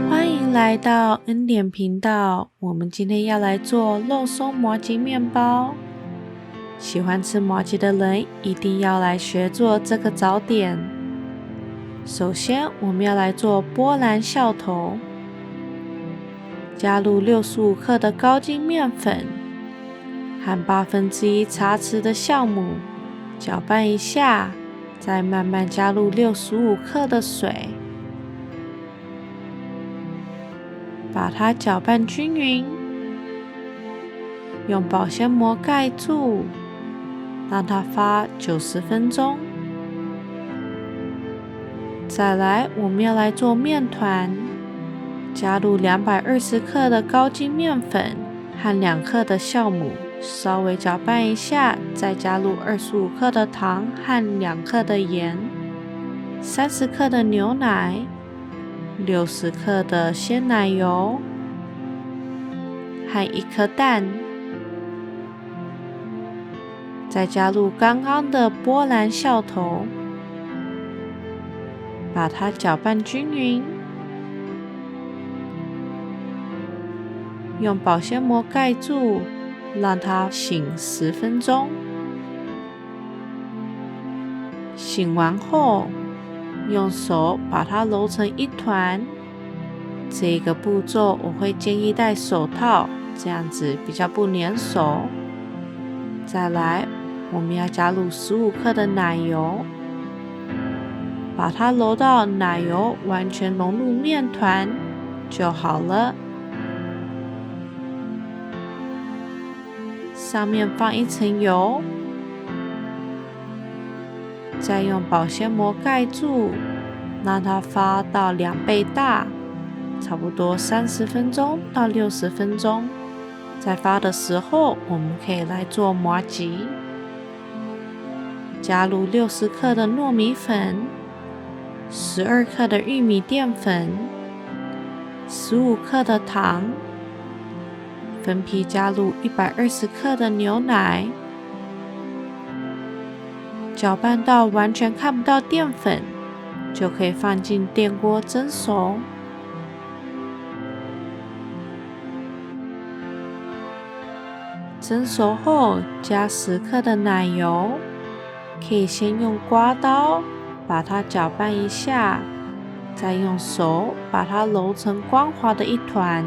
欢迎来到恩典频道，我们今天要来做肉松麻糬面包。喜欢吃麻糬的人一定要来学做这个早点。首先我们要来做波兰酵头，加入65克的高筋面粉和1/8茶匙的酵母，搅拌一下，再慢慢加入65克的水，把它搅拌均匀，用保鲜膜盖住，让它发90分钟。再来，我们要来做面团，加入220克的高筋面粉和2克的酵母，稍微搅拌一下，再加入25克的糖和2克的盐，30克的牛奶，60克的鲜奶油和1颗蛋，再加入刚刚的波兰酵头，把它搅拌均匀，用保鲜膜盖住，让它醒10分钟。醒完后，用手把它揉成一团。这个步骤我会建议戴手套，这样子比较不粘手。再来，我们要加入15克的奶油，把它揉到奶油完全融入面团就好了。上面放一层油，再用保鲜膜盖住，让它发到2倍大，差不多30分钟到60分钟。在发的时候，我们可以来做麻糬，加入60克的糯米粉，12克的玉米淀粉，15克的糖，分批加入120克的牛奶，搅拌到完全看不到淀粉，就可以放进电锅蒸熟。蒸熟后加10克的奶油，可以先用刮刀把它搅拌一下，再用手把它揉成光滑的一团。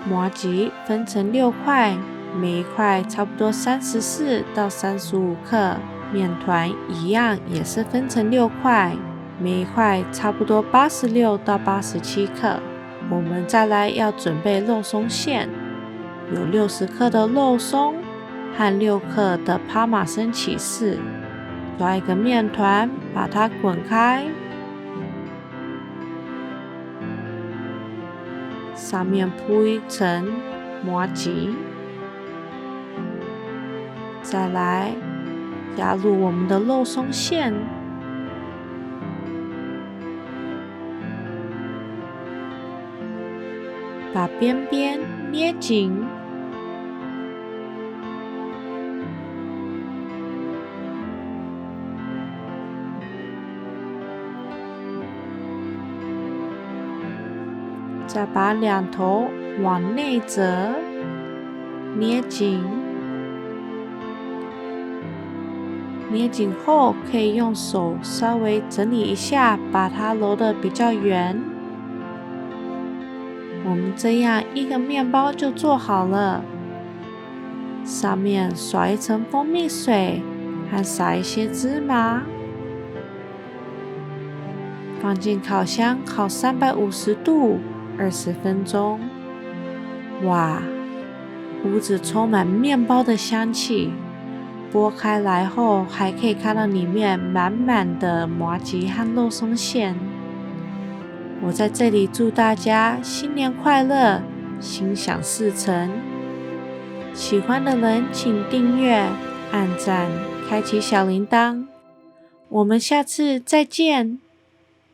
麻糬分成6块，每一块差不多34到35克。面团一样也是分成6块，每一块差不多86到87克。我们再来要准备肉松馅，有60克的肉松和6克的帕玛森起司。抓一个面团，把它滚开，上面铺一层麻糬，再来加入我们的肉松馅，把边边捏紧，再把两头往内折，捏紧。捏紧后，可以用手稍微整理一下，把它揉得比较圆。我们这样一个面包就做好了，上面刷一层蜂蜜水，还撒一些芝麻，放进烤箱烤350度20分钟。哇，屋子充满面包的香气，剥开来后还可以看到里面满满的麻糬和肉松馅。我在这里祝大家新年快乐，心想事成。喜欢的人请订阅、按赞、开启小铃铛。我们下次再见。